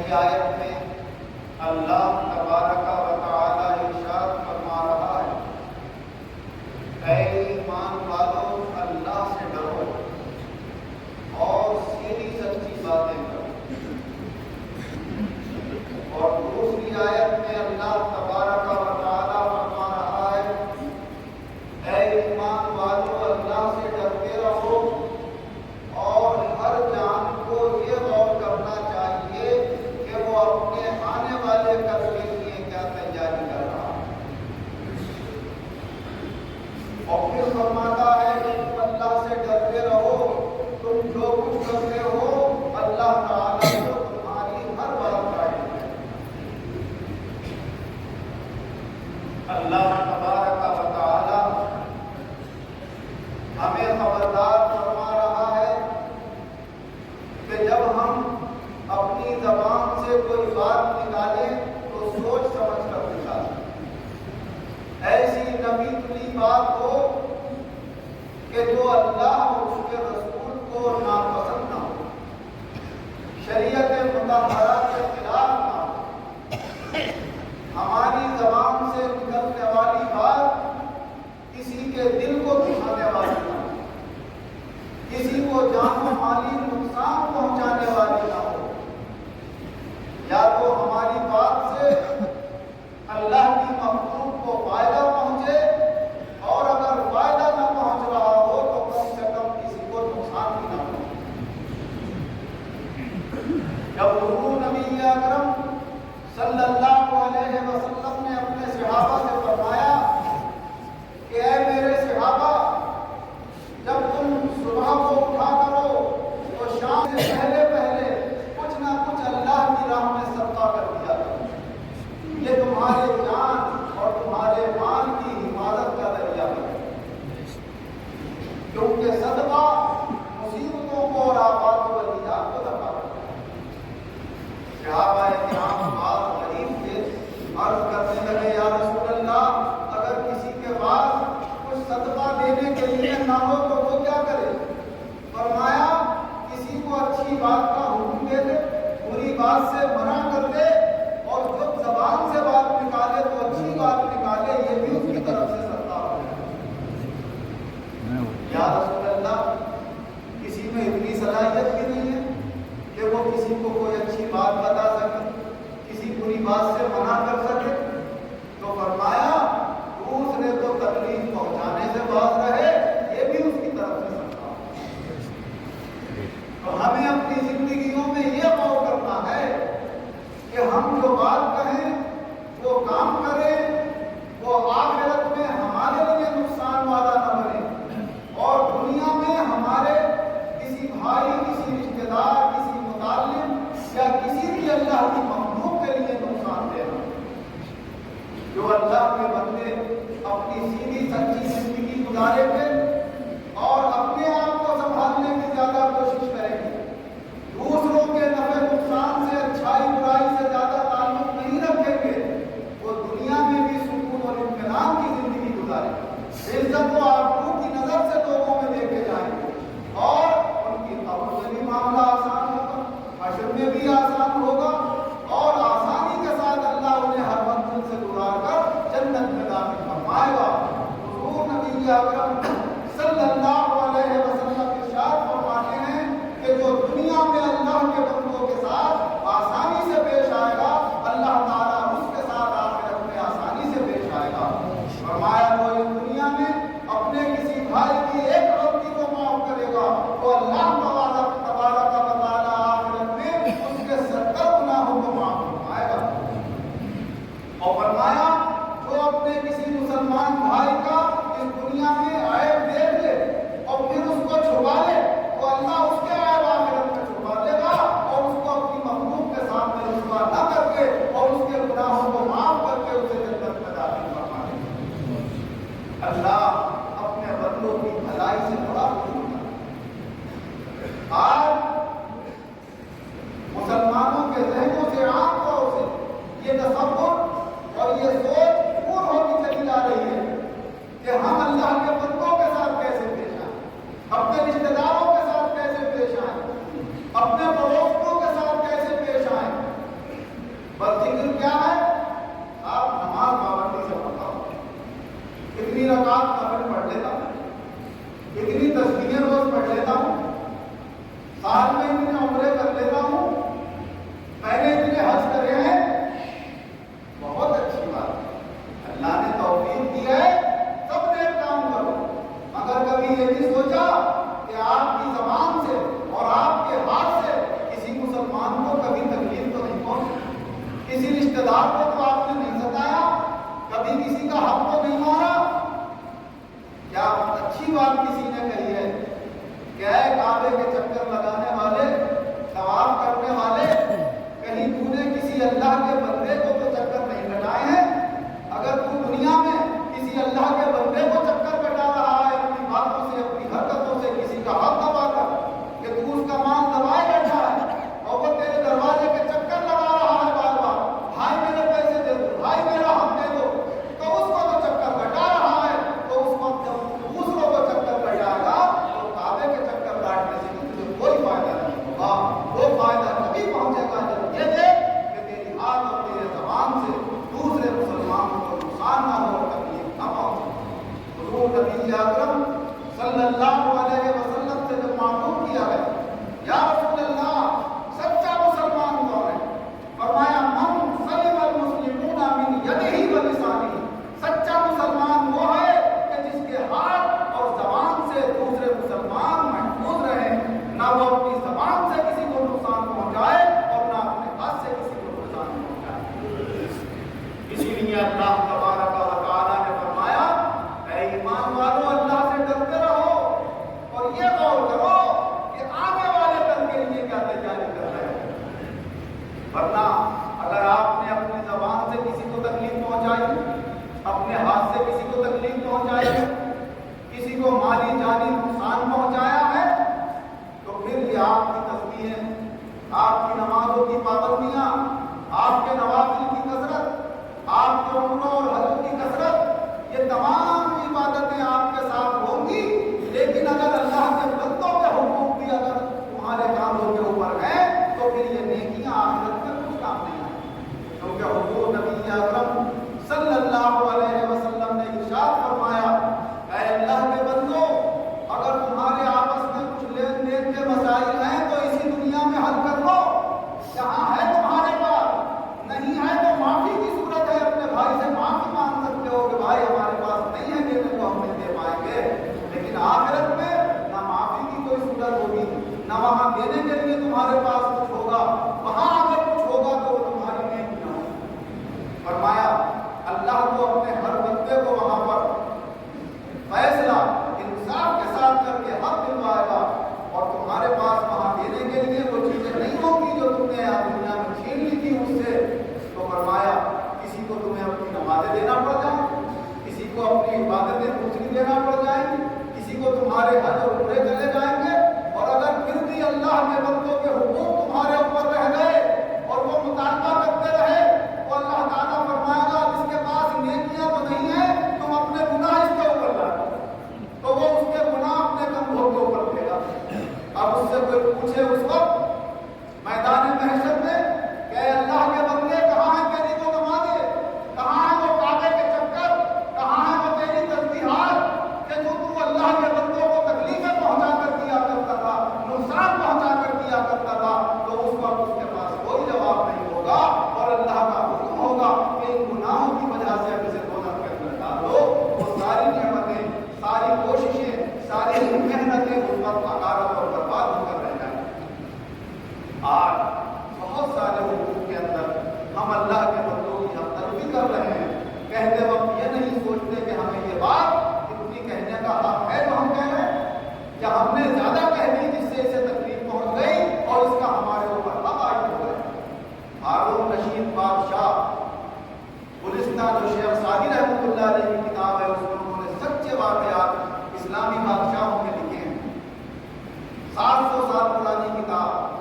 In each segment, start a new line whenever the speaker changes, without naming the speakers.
کی آیت میں اللہ تبارک و تعالی ارشاد فرما رہا ہے، اے ایمان والو اللہ سے ڈرو اور سیدھی سچی باتیں کرو۔ اور دوسری آیت میں اللہ تبارک و تعالی فرما رہا ہے، اے ایمان والو اللہ سے ڈرتے رہو اور ہر جان کو یہ غور کرنا چاہیے کہ وہ اپنے آنے والے کل کے لیے کیا تیاری کر رہا ہے۔ اور پھر فرماتا ہے کہ تم اللہ سے ڈرتے رہو، تم جو کچھ کرتے ہو اللہ تعالیٰ کو تمہاری ہر بات کا علم ہے۔ اللہ تبارک و تعالی ہمیں خبردار فرما رہا ہے کہ جب ہم اپنی زبان سے کوئی بات نکالیں تو سوچ سمجھ کر نکالیں، ایسی نبی تلی بات ہو کہ جو اللہ اور اس کے رسول کو ناپسند نہ ہو، شریعت مطہرہ کے خلاف نہ ہو۔ ہماری زبان سے نکلنے والی بات کسی کے دل کو دکھانے والی نہ ہو، کسی کو جان و مالی نقصان پہنچانے والی نہ ہو، یا تو ہماری بات سے اللہ کی مخلوق کو فائدہ پہنچے، اور اگر فائدہ نہ پہنچ رہا ہو تو کم سے کم کسی کو نقصان بھی نہ پہنچے۔ جب حضور نبی اکرم صلی اللہ علیہ وسلم نے اپنے صحابہ سے فرمایا کہ اے میرے صحابہ، جب تم صبح کو اٹھا کرو تو شام سے پہلے پہلے کچھ نہ کچھ اللہ کی راہ میں صدقہ کر دیا کرو، یہ تمہارے جان اور تمہارے مال کی حفاظت کا ذریعہ ہے، کیونکہ صدقہ مصیبتوں کو اور آفات و بلیات کو دفع کرتا ہے۔ صحابہ کرام بات غریب تھے، عرض کرنے لگے یا رسول اللہ، اگر کسی کے پاس کچھ صدقہ دینے کے لیے نہ ہو تو وہ کیا کرے؟ فرمایا کسی کو اچھی بات کا حکم دے دے، بری بات سے منع کر دے، اور جب زبان سے بات نکالے تو اچھی بات نکالے، یہ بھی اس کی طرف سے صدقہ ہو۔ یا رسول اللہ، کسی میں اتنی صلاحیت بھی نہیں ہے کہ وہ کسی کو کوئی اچھی بات بتا سکے، کسی بری بات سے منع کر سکے؟ تو فرمایا دوسرے کو تکلیف پہنچانے سے باز رہے، یہ بھی اس کی طرف سے صدقہ ہو۔ تو ہمیں اپنی زندگیوں میں یہ غور کرنا ہے کہ ہم جو بات کہیں، وہ کام کریں، وہ آخرت میں ہمارے لیے نقصان والا نہ بنے، اور دنیا میں ہمارے کسی بھائی، کسی رشتے دار، کسی متعلم یا کسی بھی اللہ کی مخلوق کے لیے نقصان دہ نہ۔ جو اللہ کے بندے اپنی سیدھی سچی زندگی گزارے تھے اور اپنے آپ کو سنبھالنے کی زیادہ کوشش کریں گے، دوسروں کے نفع نقصان سے، اچھائی برائی سے زیادہ تعلق نہیں رکھیں گے، وہ دنیا میں بھی سکون اور اطمینان کی زندگی گزاریں گے، عزت و آبرو کی نظر سے لوگوں میں دیکھے جائیں گے، اور ان کی قبر میں بھی معاملہ آسان ہوگا، حشر میں بھی آسان ہوگا، اور آسانی کے ساتھ اللہ انہیں ہر منزل سے گزار کر جنت میں داخل فرمائے گا۔ حضور نبی اکرم صلی اللہ علیہ وسلم ارشاد فرماتے ہیں کہ جو دنیا میں اللہ کے بندوں کے ساتھ آسانی سے پیش آئے گا، اللہ تعالیٰ اس کے ساتھ آخرت میں آسانی سے پیش آئے گا۔ فرمایا وہ اس دنیا میں اپنے کسی بھائی کی ایک غلطی کو معاف کرے گا تو اللہ تبارک و تعالیٰ آخرت میں اس کے 70 گناہوں کو معاف فرمائے گا۔ اور فرمایا جو اپنے کسی مسلمان بھائی کا اس دنیا میں عیب دیکھ لے اور پھر اس کو چھپا لے تو اللہ اس کے عیب آخرت میں چھپا دے گا، اور اس کو اپنی مخلوق کے سامنے رسوا نہ کر کے اور اس کے گناہوں کو معاف کر کے اسے جنت میں داخل فرما دے گا۔ اللہ اپنے بندوں کی بھلائی سے بڑا خوش ہوتا ہے۔ آج مسلمانوں کے ذہنوں سے عام طور سے یہ تصور اور یہ سوچ دور ہوتی چلی جا رہی ہے کہ ہم اللہ کے بندوں کے ساتھ کیسے پیش آئیں، اپنے رشتے داروں کے ساتھ کیسے پیش آئیں، اپنے پڑوسیوں کے ساتھ کیسے پیش آئیں، رشتے دار کو تو آپ نے نہیں ستایا، کبھی کسی کا حق تو نہیں مارا۔ کیا اچھی بات کسی نے کہی ہے کہ اے کعبے کے چکر لگانے والے، طواف کرنے والے، کہیں تو نے کسی اللہ کے بندے کو تو چکر نہیں کٹائے ہیں؟ اگر تو دنیا میں کسی اللہ کے بندے کو چکر کٹا رہا ہے اپنی باتوں سے، اپنی حرکتوں سے، کسی کا حق دبا کر، کہ تو اس کا مال دبائے بیٹھا ہے اور وہ تیرے دروازے کے چکر لگا رہا ہے بار بار، بھائی میرے پیسے دے دو، بھائی میرا حق دے دو، تو اس کو تو چکر کٹا رہا ہے، تو اس وقت جب دوسروں کو چکر کٹائے گا تو کعبے کے چکر کاٹنے سے تجھے کوئی فائدہ نہیں ہوگا۔ وہ فائدہ کبھی پہنچے گا جب یہ دے کہ تیری ہاتھ اور تیرے زبان سے دوسرے مسلمانوں کو نقصان نہ ہو، تکلیف نہ پہنچے۔ حضور نبی اکرم صلی اللہ علیہ وسلم سے جب معلوم کیا گیا یا رسول اللہ سچا مسلمان کون ہے، فرمایا من سلم المسلمون من یدہ و لسانہ، سچا مسلمان وہ ہے کہ جس کے ہاتھ اور زبان سے دوسرے مسلمان محفوظ رہے، نہ وہ اپنی زبان سے کسی کو نقصان پہنچائے اور نہ اپنے ہاتھ سے کسی کو نقصان پہنچائے۔ اسی لیے اللہ تبارک و تعالیٰ نے فرمایا اے ایمان والو اللہ سے ڈرتے رہو اور یہ غور کرو کہ آنے والے کل کے لیے کیا تیاری کر رہے ہیں، ورنہ اگر آپ نے اپنی زبان سے کسی کو تکلیف پہنچائی، اپنے ہاتھ سے کسی کو تکلیف پہنچائی، کسی کو مالی جانی نقصان پہنچایا ہے، تو پھر یہ آپ کی تسبیحیں، آپ کی نمازوں کی پابندیاں، آپ کے نوافل کی کثرت، آپ کے عمروں اور حج کی کثرت، یہ تمام عبادتیں آپ کے ساتھ ہوں گی، لیکن اگر اللہ کے بندوں کے حقوق بھی اگر تمہارے کاموں کے اوپر ہیں تو پھر یہ نیکیاں آخرت میں کچھ کام نہیں آئیں، کیونکہ حضور نبی اکرم صلی اللہ علیہ وسلم نے ارشاد فرمایا اے اللہ کے بندو، اگر تمہارے آپس میں کچھ لین دین کے مسائل ہیں تو اسی دنیا میں حل کر لو، جہاں ہے تمہارے پاس، نہیں ہے تو معافی کی صورت ہے، اپنے بھائی سے معافی مانگ سکتے ہو کہ بھائی ہمارے پاس نہیں ہے دینے کو، ہم نہیں دے پائیں گے، لیکن آخرت میں نہ معافی کی کوئی صورت ہوگی، نہ وہاں دینے کے لیے تمہارے پاس کچھ ہوگا، وہاں اگر کچھ ہوگا تو وہ تمہاری نیکیاں ہوگی۔ فرمایا اللہ کو اپنے ہر بندے کو وہاں پر فیصلہ انصاف کے ساتھ کر کے حق دلوائے گا، اور تمہارے پاس وہاں دینے کے لیے وہ چیزیں نہیں ہوں گی جو تم نے دنیا میں چھین لی تھی اس سے، تو فرمایا کسی کو تمہیں اپنی نمازیں دینا پڑ جائیں، کسی کو اپنی عبادتیں دوسری دینا پڑ جائیں گی، کسی کو تمہارے حج اور عمرے چلے جائیں گے، اور اگر پھر بھی اللہ کے بندوں کے حقوق تمہارے اوپر رہ گئے اور وہ مطالبہ کرتے رہے، تو اللہ تعالیٰ فرمائے گا جس کے پاس نیکیاں تو نہیں ہیں، تم اپنے گناہ اس کے اوپر لائے، تو وہ اس کے گناہ اپنے کندھوں کے اوپر لے گا۔ اب اس سے کوئی پوچھے اس وقت میدان محشر میں کہ اے اللہ کے بندے کہاں ہے تیری وہ نمازیں، کہاں ہے وہ کعبے کے چکر، کہاں ہے وہ تیری تسبیحات کہ جو تو اللہ کے بندوں کو تکلیفیں پہنچا کر دیا کرتا تھا، نقصان پہنچا کر دیا کرتا تھا، تو اس وقت اس کے پاس کوئی جواب نہیں ہوگا، اور اللہ کا حکم ہوگا کہ ان گناہوں کی وجہ سے اب اسے دوزخ کے اندر ڈالو، وہ ساری نعمتیں، ساری کوششیں، ساری محنتیں اس وقت حقارت اور برباد ہو کر رہ جائیں۔ آج بہت سارے حقوق کے اندر ہم اللہ کے بندوں کی ہمدردی کر رہے ہیں، کہتے وقت یہ نہیں سوچتے کہ ہمیں یہ بات اتنی کہنے کا حق ہے جو ہم کہہ رہے ہیں، یا ہم نے زیادہ کہہ دی جس سے اسے تکلیف پہنچ گئی اور اس کا ہمارے اوپر حق عائد ہو گیا۔ ہارون رشید بادشاہ گلستہ جو شیخ سعدی رحمۃ اللہ علیہ کی کتاب ہے، اس میں انہوں نے سچے واقعات اسلامی بادشاہوں کے لکھے ہیں، 700 سال پرانی کتاب،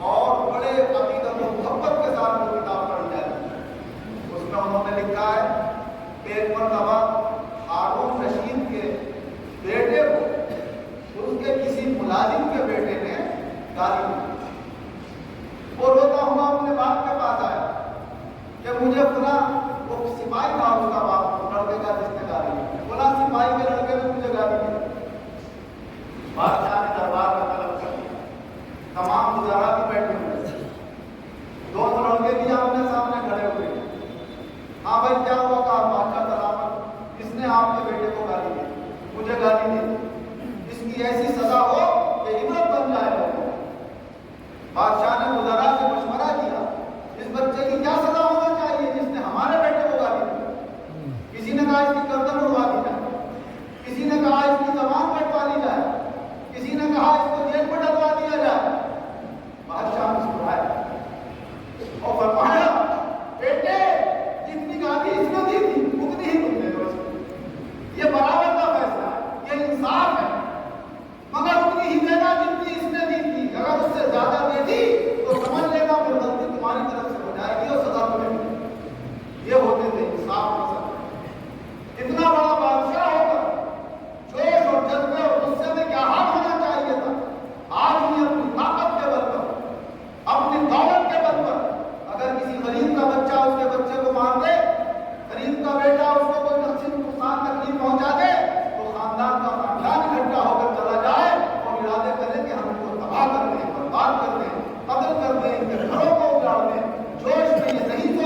اور بڑے عقیدت و محبت کے ساتھ وہ کتاب پڑھی جاتی ہے۔ اس میں انہوں نے لکھا ہے کہ ایک مرتبہ ہارون رشید کے بیٹے کو اس کے تباہ کر دیں، برباد کر دیں، قتل کر دیں، ان کے گھروں کو اجاڑ دیں، جوش میں یہ نہیں